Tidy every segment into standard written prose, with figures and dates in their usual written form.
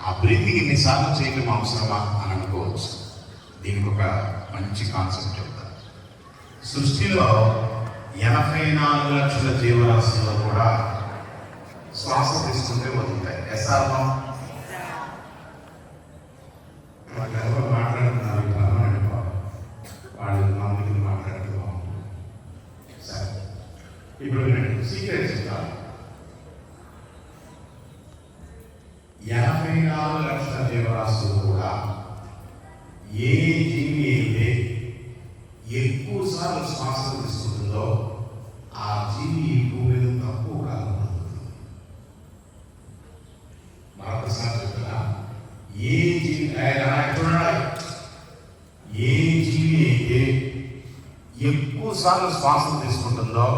ఆ బ్రీతింగ్ ఎన్నిసార్లు చేయడం అవసరమా అని అనుకోవచ్చు. దీనికి ఒక మంచి కాన్సెప్ట్ చెప్తాను. సృష్టిలో 84 లక్షల జీవరాశుల్లో కూడా శ్వాస తీసుకుంటే వదులుతాయి. ఎస్ఆర్నో వాళ్ళు ఎవరు మాట్లాడుతున్నారు, వాళ్ళు మామూలుగా మాట్లాడుతున్నాం. సరే, ఇప్పుడు నేను సీక్రెట్ చెప్తాను. 84 లక్షల జీవరాశులు కూడా ఏ జీవి అయితే ఎక్కువ సార్లు శ్వాస తీసుకుంటుందో ఆ జీవి భూమి మీద తక్కువ కాలం బతుకుతుంది. మరొకసారి చెప్తున్నా, ఏ జీవి అయితే ఎక్కువ సార్లు శ్వాస తీసుకుంటుందో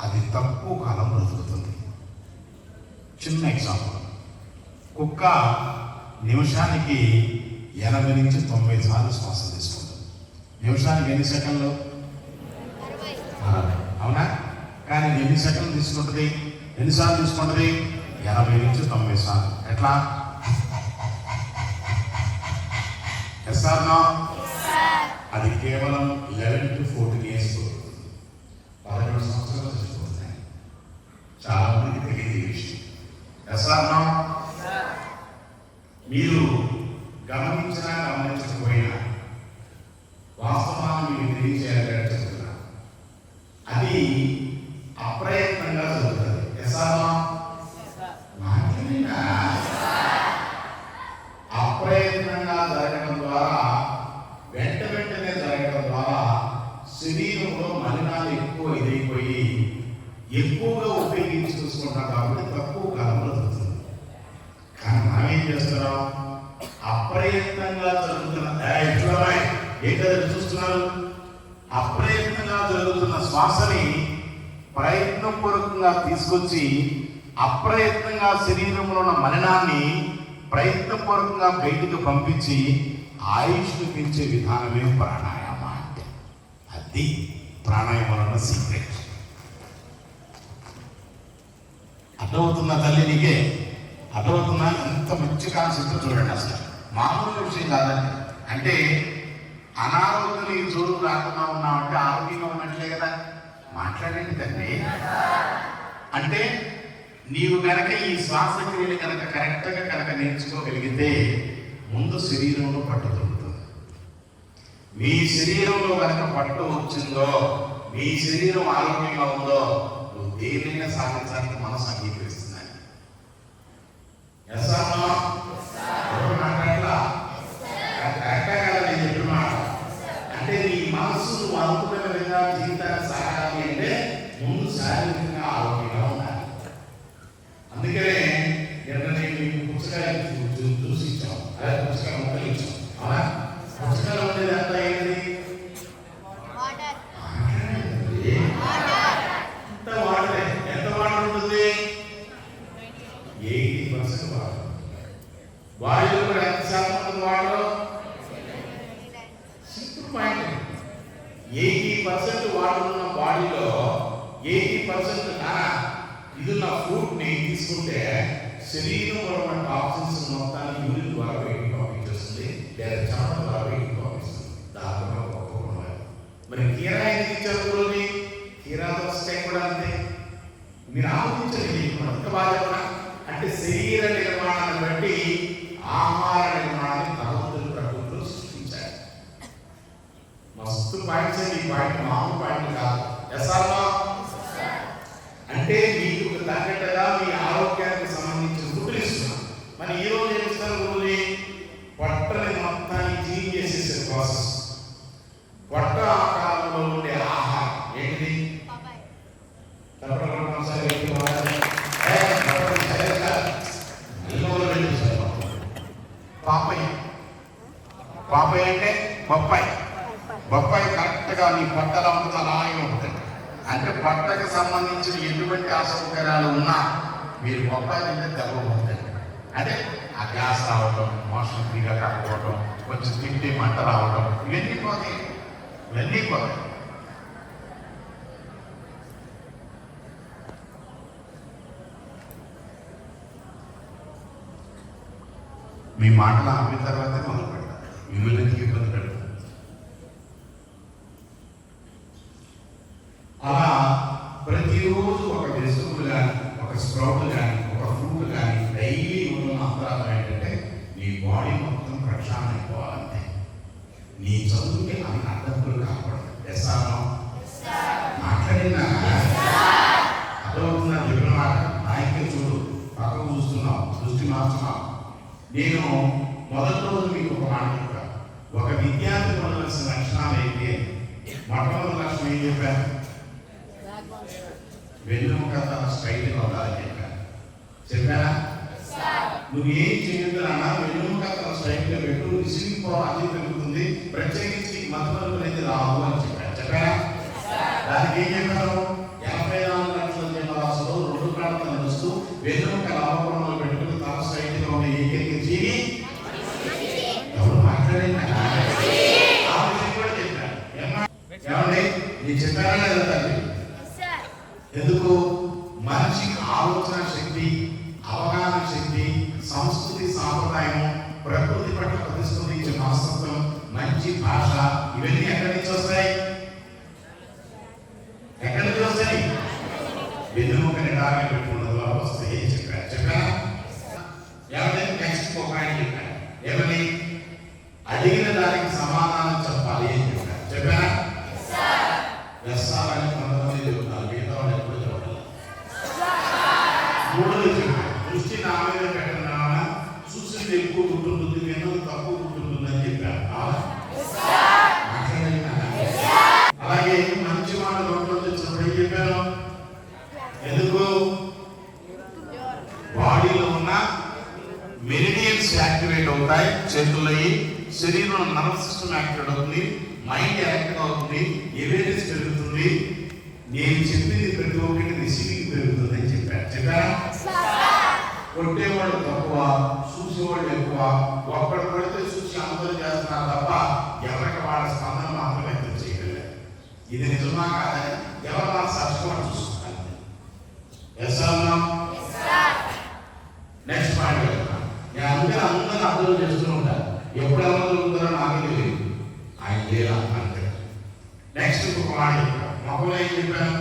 అది తక్కువ కాలం బ్రతుకుతుంది. చిన్న ఎగ్జాంపుల్, కుక్క నిమిషానికి 80 నుంచి 90 సార్లు శ్వాస తీసుకుంటుంది. నిమిషానికి ఎన్ని సెకండ్లు? 60. అవునా? కానీ ఎన్ని సెకండ్లు తీసుకుంటుంది? ఎన్నిసార్లు తీసుకుంటుంది? 80 నుంచి 90 సార్లు. ఎట్లా? ఎస్ఆర్నో? అది కేవలం 11 to 14 ఇయర్స్ 12 సంవత్సరాలు చచ్చిపోతున్నాయి. చాలా మందికి తెలియదు ఈ విషయం. ఎస్ఆర్నో? మీరు గమనించినా గమనించకపోయినా వాస్తవాన్ని మీకు తెలియజేయాలని చెప్తున్నా. అది అప్రయత్నంగా జరుగుతుంది. ఎస్ఆర్నో? అప్రయత్నంగా జరగడం ద్వారా, వెంటనే జరగడం ద్వారా శరీరంలో మలినాలు ఎక్కువ ఇదైపోయి ఎక్కువగా ఉపయోగించి చూసుకుంటాం కాబట్టి తక్కువ కాలంలో జరుగుతుంది. కానీ మనం ఏం చేస్తున్నాం? అప్రయత్నంగా జరుగుతున్న ఏంటది చూస్తున్నారు? అప్రయత్నంగా జరుగుతున్న శ్వాసని ప్రయత్నపూర్వకంగా తీసుకొచ్చి అప్రయత్నంగా శరీరంలో ఉన్న మలినాన్ని ప్రయత్నపూర్వకంగా బయటకు పంపించి ఆయుష్ను పెంచే విధానమే ప్రాణాయామ అంటే. అది ప్రాణాయామం అన్న సీక్రెట్. అర్థమవుతున్న తల్లి నీకే? అర్థమవుతున్నా? ఎంత మంచి కాన్సెప్ట్ చూడండి. అసలు మామూలు విషయం కాదండి. అంటే అనారోగ్యం ఈ జోరు రాకుండా ఉన్నామంటే ఆరోగ్యంగా ఉన్నట్లే కదా. మాట్లాడండి తండ్రి. అంటే నీవు కనుక ఈ శ్వాసక్రియలు కనుక కరెక్ట్గా కనుక నేర్చుకోగలిగితే ముందు శరీరంలో పట్టు దొరుకుతుంది. మీ శరీరంలో కనుక పట్టు వచ్చిందో, మీ శరీరం ఆరోగ్యంగా ఉందో, నువ్వు దేనినైనా సాధించడానికి మనసు అంగీకరిస్తున్నాయి. అంటే నీ మనసు నువ్వు అనుకున్న విధంగా జీవితాన్ని సాగాలి అంటే ముందు శారీరకంగా ఆరోగ్యంగా ఉండాలి. అందుకనే నేను పుస్తకాలు చూసి ఇచ్చాం. అదే పుస్తకాలు మొక్కలు ఇచ్చాం. అవునా? పుస్తకాలు ఉండేది అంతా ఏంటి? ఎంత వాటరే. ఎంత వాటర్ ఉంటుంది? 80% వాటర్. బాడీలో కూడా ఎంత శాతం ఉంటుంది వాటర్? Simple point. 80% వాటర్ ఉన్న బాడీలో 80% ఇది నా ఫుడ్ ని తీసుకుంటే శరీరంలో ఉన్న టాక్సిన్స్ మొత్తాన్ని యూరిన్ ద్వారా బయటికి పంపించేస్తుంది, లేదా చెమట ద్వారా బయటికి పంపిస్తుంది. దాంట్లో గొప్ప గుణాలు. మరి కీరా ఎందుకు ఇచ్చారు గురువుని? కీరాతో వస్తాయి కూడా అంతే. మీరు ఆలోచించండి. ఎంత బాగా చెప్పనా? అంటే శరీర నిర్మాణాన్ని బట్టి ఆహార నిర్మాణాన్ని భగవంతుడు ప్రకృతిలో సృష్టించారు. మస్తు పాయింట్స్ అండి. ఈ పాయింట్ మామూలు పాయింట్ కాదు. ఎస్ఆర్నో? అంటే మీకు తగ్గట్టుగా మీ ఆరోగ్యానికి సంబంధించిన ఫుడ్ ఇస్తున్నాం. మరి ఈ రోజు ఏం ఇస్తారు గురువుని? పొట్టని మొత్తాన్ని క్లీన్ చేసేసే ప్రాసెస్. పొట్ట ఆకారంలో ఉండే ఆహారం ఏంటిది? పాపయ్య. పాపయ్య అంటే బొప్పాయి. బొప్పాయి కరెక్ట్గా నీ పొట్టలో ఉంటుంది, అలాగే ఉంటుంది. అంటే పొట్టకు సంబంధించిన ఎటువంటి అసౌకర్యాలు ఉన్నా మీరు బొప్పాయి తింటే తగ్గబోతుంది. అంటే ఆ గ్యాస్ రావడం, మోషన్ ఫ్రీగా కాకపోవడం, కొంచెం తింటే మంట రావడం, ఇవన్నీ పోతాయి. మీ మాటలు ఆపిన తర్వాతే మొదలు పెడతారు. మిమ్మల్ని ఎందుకు ఇబ్బంది పెడతారు? అలా ప్రతిరోజు ఒక వెజిటబుల్ కానీ, ఒక స్ప్రౌట్ కానీ, ఒక ఫ్రూట్ కానీ డైలీ ఉన్న అంతరార్థం ఏంటంటే నీ బాడీ మొత్తం ప్రక్షాళన అయిపోవాలంటే. నీ చదువుకి అన్ని అడ్డంకులు కాకూడదు. ఎస్ఆర్నో మాట్లాడినా అర్థమవుతుందా? చెప్పిన మాట నాయకులు చూడు, పక్కకు చూస్తున్నావు, దృష్టి మార్చున్నావు. నేను మొదటి రోజు మీకు ఒక మాట చెప్పాను. ఒక విద్యార్థి పొందవలసిన లక్షణాలు ఏంటి? మొట్టమొదటి లక్షణం ఏం చెప్పాను? వెన్నుముక స్ట్రైట్గా ఉండాలని చెప్పాను. చెప్పారా? నువ్వు ఏం చేయొద్దు అన్నా, వెన్నుముక స్ట్రైట్గా పెట్టు, రిసీవింగ్ పవర్ అది పెరుగుతుంది, ప్రత్యేకించి మతపరుపు అనేది రావు అని చెప్పాను. చెప్పారా? దానికి ఏం చెప్పారు? 84 లక్షల జన్మరాశులు 2 ప్రాంతాలు నడుస్తూ వెన్నుముక లాభకోణంలో పెట్టుకుని తల స్ట్రైట్గా ఉండే ఏకైక జీవి ఎవరు మాట్లాడినా కూడా చెప్పారు. ఏమండి నీకు చెప్పారా లేదా తల్లి? ఎందుకు? మంచి ఆలోచన శక్తి, అవగాహన శక్తి, సంస్కృతి సాంప్రదాయం, ప్రకృతి పట్ల ప్రతిస్పందించే మనస్తత్వం, మంచి భాష, ఇవన్నీ ఎక్కడి నుంచి వస్తాయి? ఎక్కడి నుంచి వస్తాయి? వెన్నుముక నిటారుగా పెట్టుకున్న ద్వారా వస్తాయి. ఏం చెప్పారు? చెప్పారా? ఎవరైనా నెక్స్ట్ ఒక ఆయన చెప్పారు. ఏమని? అడిగిన దానికి సమాధానం చెప్పాలి అని చెప్పారు. చెప్పారా? వెస్సాలని కొంతమంది చెబుతున్నారు, మిగతా వాళ్ళు ఎప్పుడు చెప్పాలి. మూడోది చెప్పారు, దృష్టి నా మీద పెట్టిన చూసింది ఎక్కువ గుర్తుంటుంది, విన్నది తక్కువ గుర్తుంటుందని చెప్పారు. అలాగే మంచి మాట నోట్లో తెచ్చినప్పుడు ఏం చెప్పారు? ఎందుకు? బాడీలో ఉన్న మెరిడియన్స్ యాక్టివేట్ అవుతాయి, చేతుల్లో శరీరంలో నర్వస్ సిస్టమ్ యాక్టివేట్ అవుతుంది, మైండ్ యాక్టివ్ అవుతుంది, అవేర్నెస్ పెరుగుతుంది. నేను చెప్పింది ప్రతి ఒక్కరికి రిసీవింగ్ పెరుగుతుంది అని చెప్పారు. చెప్పారా? కొట్టేవాళ్ళు తక్కువ, చూసేవాళ్ళు ఎక్కువ. ఒక్కడు కొడితే చూసి అందరూ చేస్తున్నారు తప్ప ఎవరికి వాళ్ళ స్పందన మాత్రం వ్యక్తం చేయగలరు. ఇది నిజమా కాదని ఎవరు వాళ్ళ సర్చుకోవడం చూస్తున్నారు. నెక్స్ట్ పాయింట్ వెళ్తున్నాను. నేను అందరూ అర్థం చేస్తూ ఉంటాను. ఎప్పుడు ఎవరు దొరుకుతారో నాకే తెలియదు. ఆయన లేదా అంతే. నెక్స్ట్ ఇంకొక మాట చెప్పాను. మొక్కలు ఏం చెప్పాను?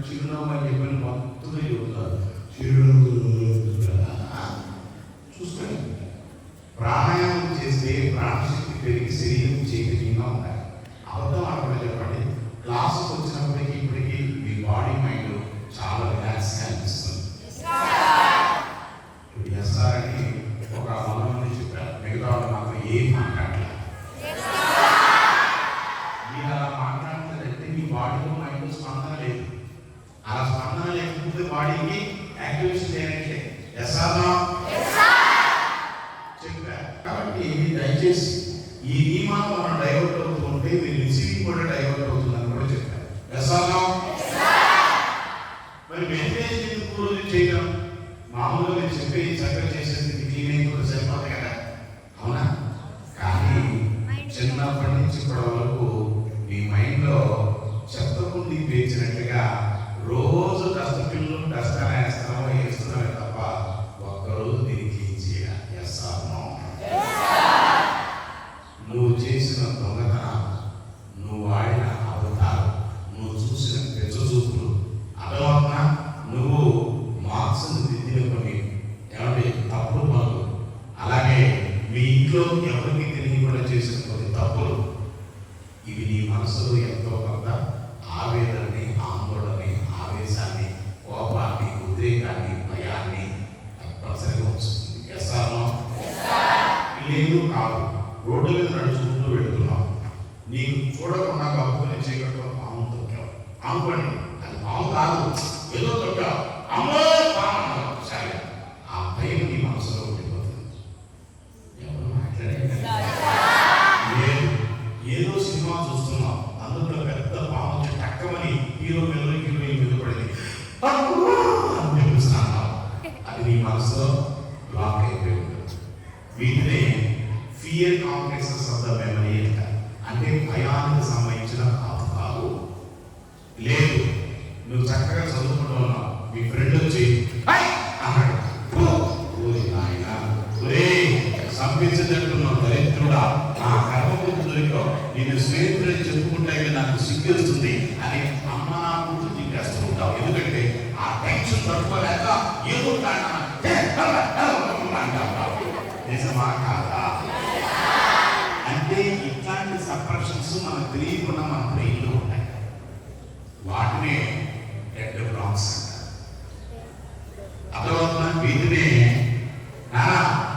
చిరునవ్వు అని చెప్పాను. మొత్తం చెబుతారు చూసుకోండి. ప్రాణాయామం చేస్తే ప్రాణశక్తి పెరిగి శరీరం చైతన్యంగా ఉండాలి. అబద్ధం అక్కడ చెప్పండి. క్లాసుకు వచ్చినప్పటికీ ఇప్పటికీ మీ బాడీ మైండ్ చాలా రిలాక్స్గా అనిపిస్తుంది. ఇప్పుడు ఎస్ఆర్ని ఒక 100 మంది చెప్పారు, మిగతా వాళ్ళు మాకు ఏం మాట్లాడలేదు. మీరు అలా మాట్లాడుతుందంటే మీ బాడీలో మైండ్ స్పందన లేదు. అలా స్పందన లేకపోతే బాడీకి యాక్టివేషన్ లేనట్లే. ఎస్ఆర్నో చెప్పారు. కాబట్టి దయచేసి ఈ నియమాలు మనం డైవర్ట్ అవుతూ ఉంటే మీరు రిసీవింగ్ కూడా డైవర్ట్ అవుతుందని కూడా చెప్పారు. ఎస్ఆర్నో మరి మెడిటేషన్ ఎందుకు రోజు చేయడం? మామూలుగా మీరు చెప్పి చక్కగా చేసేది క్లీనింగ్ కూడా సరిపోతాయి కదా, అవునా? కానీ చిన్నప్పటి నుంచి ఇప్పటి వరకు మీ మైండ్లో చెత్తకుండి పేర్చినట్టుగా రోజు డస్ట్బిన్లు డస్ట్ వేస్తున్నామో వేస్తున్నామే తప్ప ఒక్కరోజు దీనికి ఏం చేయాలి? ఎస్ఆర్నో నువ్వు చేసిన దొంగతనం, నువ్వు వాడిన అబద్ధాలు, నువ్వు చూసిన పెద్ద చూపులు, అర్థమవుతున్నా? నువ్వు మార్క్స్ను దిద్దిన కొన్ని ఏమంటే తప్పుడు పనులు, అలాగే మీ ఇంట్లో ఎవరికి తెలియకుండా చేసిన కొన్ని తప్పులు, ఇవి నీ మనసులో ఎంతో కొంత ఆవేదనని, ఆందోళనని, ఆవేశాన్ని, కోపాన్ని, ఉద్రేకాన్ని, భయాన్ని తప్పనిసరిగా వస్తుంది. ఎస్ఆర్నో లేదు కాదు. రోడ్డు మీద నడుచుకుంటూ వెళుతున్నావు, నీకు చూడకుండా కప్పుకొని చీకట్లో పాము తొక్కావు అనుకోండి. అది పాము కాదు, ఏదో తొక్కావు, అమ్మో పాము సరే, ఆ భయం నీ మనసులో ఉండిపోతుంది. ఎవరు మాట్లాడే లేదు, ఏదో సినిమా చూస్తున్నావు, అందులో పెద్ద పాము వచ్చి టక్కమని హీరో మీద హీరోయిన్ మీద పడింది అని చెప్పిస్తున్నావు. అది నీ మనసులో బ్లాక్ అయిపోయి ఉంటుంది. వీటినే fear complexes of the memory అంటారు. అంటే భయానికి సంబంధించిన జ్ఞాపకాలు. లేదు, నువ్వు చక్కగా చదువుకుంటూ ఉన్నావు, మీ ఫ్రెండ్ వచ్చి అన్నాడు, నేను స్నేహితులు చెప్పుకుంటే నాకు సిగ్గేస్తుంది అని అమ్మ నా కూతురు తింటేస్తూ ఉంటావు. ఎందుకంటే ఆ టెన్షన్ తట్టుకోలేక ఏదో నిజమా కాదా? అంటే ఇట్లాంటి సప్రెషన్స్ మనకు తెలియకుండా మన బ్రెయిన్లో ఉన్నాయి. వాటినే డెడ్ బ్లాక్స్ అంటారు. అదొక వీటినే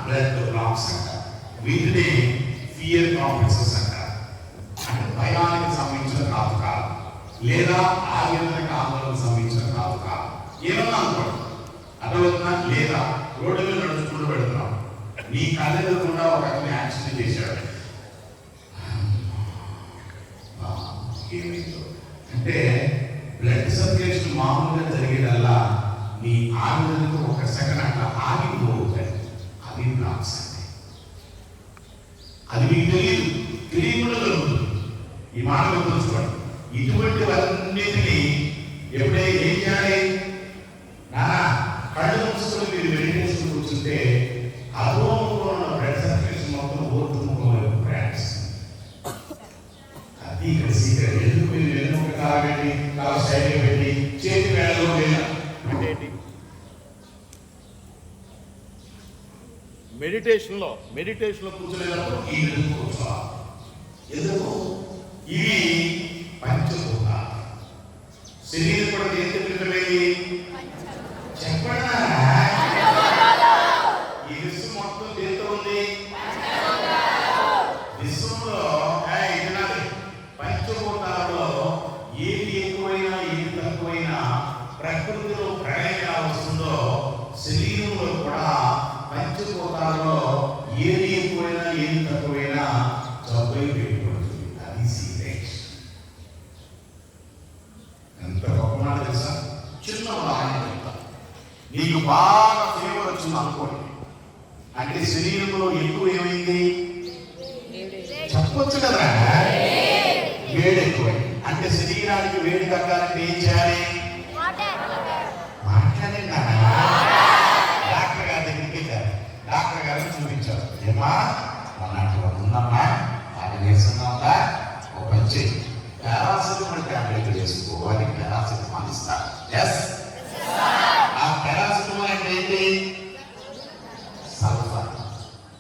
బ్లడ్ బ్లాక్స్ అంటారు. వీటినే ఫియర్ కాంప్లెక్సెస్ అంటారు. అంటే భయానికి సంబంధించిన కాదు లేదా ఆవేదనకు ఆందోళనకు సంబంధించిన కాదు ఏమన్నా అనుకోండి. అదవుతున్నా లేదా రోడ్డు మీద నడుచుకుంటూ పెడుతున్నాం, నీ కళ్ళెదురకుండా ఒక అతను యాక్సిడెంట్ చేశాడు. అంటే బ్లడ్ సర్క్యులేషన్ మామూలుగా జరిగేదల్లా నీ ఆవేదనకు ఒక సెకండ్ అట్లా ఆగిపోతాయి. అవి బ్లాక్స్ అంటే అది మీకు తెలియకుండా జరుగుతుంది. ఈ మాట గుర్తుంచుకోండి. ఇటువంటివన్నిటినీ ఎప్పుడైతే ఏం చేయాలి? కళ్ళు మూసుకొని మీరు మెడిటేషన్ కూర్చుంటే అధోముఖంలో ఉన్న బ్లడ్ సర్క్యులేషన్ మొత్తం ఊర్ధముఖం వైపు ప్రయాణిస్తుంది. అది ఇక్కడ సీక్రెట్. ఎందుకు మీరు వెన్నుముక కాగండి, కాలు సైడ్ పెట్టి చేతి వేళలో అంటే మెడిటేషన్లో కూర్చునేటప్పుడు ఈ విధంగా కూర్చోవాలి. ఎందుకు? ఇవి పంచభూతాలు. శరీరం కూడా ఎంత పిల్లలేవి చెప్పండి. ఈ విశ్వం మొత్తం దేంతో ఉంది? విశ్వంలో పంచభూతాలలో ఏది ఎక్కువైనా ఏది తక్కువైనా ప్రకృతిలో ప్రళయంగా వస్తుందో శరీరంలో కూడా పంచభూతాలలో ఏది ఎక్కువైనా ఏది తక్కువైనా జబ్బై పెట్టుకుంటుంది. అది సీక్రెట్. ఎంత గొప్ప మాట తెలుసా? చిన్న ఉదాహరణ చెప్తా. నీకు బాగా ఫీవర్ వచ్చింది అనుకోండి, అంటే శరీరంలో ఎక్కువ ఏమైంది చెప్పొచ్చు కదా? వేడి ఎక్కువై. అంటే శరీరానికి వేడి తగ్గాలంటే ఏం చేయాలి? మాట్లాడండి. డాక్టర్ గారి దగ్గరికి వెళ్ళారు. డాక్టర్ గారిని చూపించారు. ఏమా అన్నట్టు ఉందమ్మా, అది వేస్తుందా? ఒక పంచి పారాసిటమాల్ టాబ్లెట్ వేసుకోవాలి. పారాసిటమాల్ ఇస్తారు. ఎస్, ఆ పారాసిటమాల్ అంటే ఏంటి? సల్ఫర్.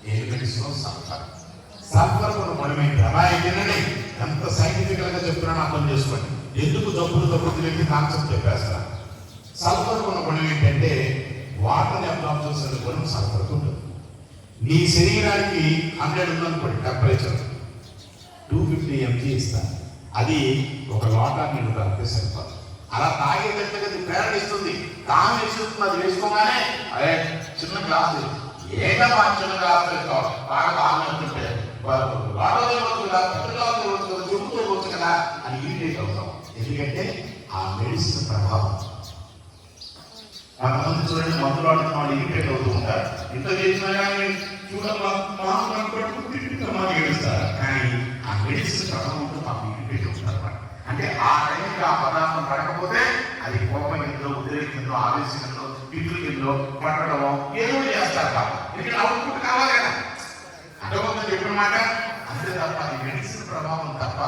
ఏ మెడిసిన్? సల్ఫర్. సల్ఫర్ కొన్ని మనమేంటి అమ్మాయి తినండి. ఎంత సైంటిఫికల్ గా చెప్తున్నానో అర్థం చేసుకోండి. ఎందుకు జబ్బులు తెలియని కాన్సెప్ట్ చెప్పేస్తా. సల్ఫర్ ఉన్న గుణం ఏంటంటే వాటర్ని అబ్జార్బ్ చేసే గుణం సల్ఫర్ ఉంటుంది. నీ శరీరానికి 100 ఉందనుకోండి టెంపరేచర్, 250 mg ఇస్తాను. అది ఒక లోటా నీళ్ళు తాగితే సరిపోదు. అలా తాగేటట్టుగా అది ప్రేరణిస్తుంది. తాను వేసుకుంటుంది. అది వేసుకోగానే అదే చిన్న గ్లాసు ఏగా మా చిన్న గ్లాసు వేసుకోవాలి. బాగా తాగుతుంటే చెబుతూ వచ్చు కదా అని ఇరిటేట్ అవుతాం. ఎందుకంటే ఆ మెడిసిన్ ప్రభావం. కొంతమంది చూడండి, మందులు ఆడుతున్న వాళ్ళు ఇరిటేట్ అవుతూ ఉంటారు. ఇంత చేసినా కానీ చూడమని ఏడుస్తారు. కానీ ఆ మెడిసిన్ ప్రభావంతో మాకు ఇరిటేట్ అవుతారు. అంటే ఆ టైంకి ఆ పదార్థం పడకపోతే అది కోపం కిందో, ఉద్రేకం కిందో, ఆవేశం కిందో, పిట్లు కిందో పట్టడమో ఏదో చేస్తారు. ఎందుకంటే అవుట్పుట్ కావాలి కదా. అర్థమవుతుంది చెప్పిన మాట. అంతే తప్ప అది మెడిసిన్ ప్రభావం తప్ప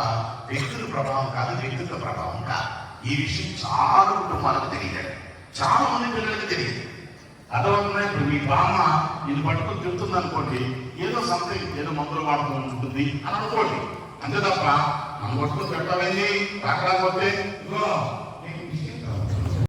వ్యక్తుల ప్రభావం కాదు, వ్యక్తిత్వ ప్రభావం కాదు. ఈ విషయం చాలా కుటుంబాలకు తెలియదు, చాలా మంది పిల్లలకి తెలియదు. అర్థమవుతున్నాయి. ఇప్పుడు మీ బామ్మ ఇది పట్టుకుని తిరుగుతుంది అనుకోండి, ఏదో సంథింగ్ ఏదో మందులు వాడుతూ ఉంటుంది అని అనుకోండి. అంతే తప్ప మనం పట్టుకుని పెట్టాలని రాకపోతే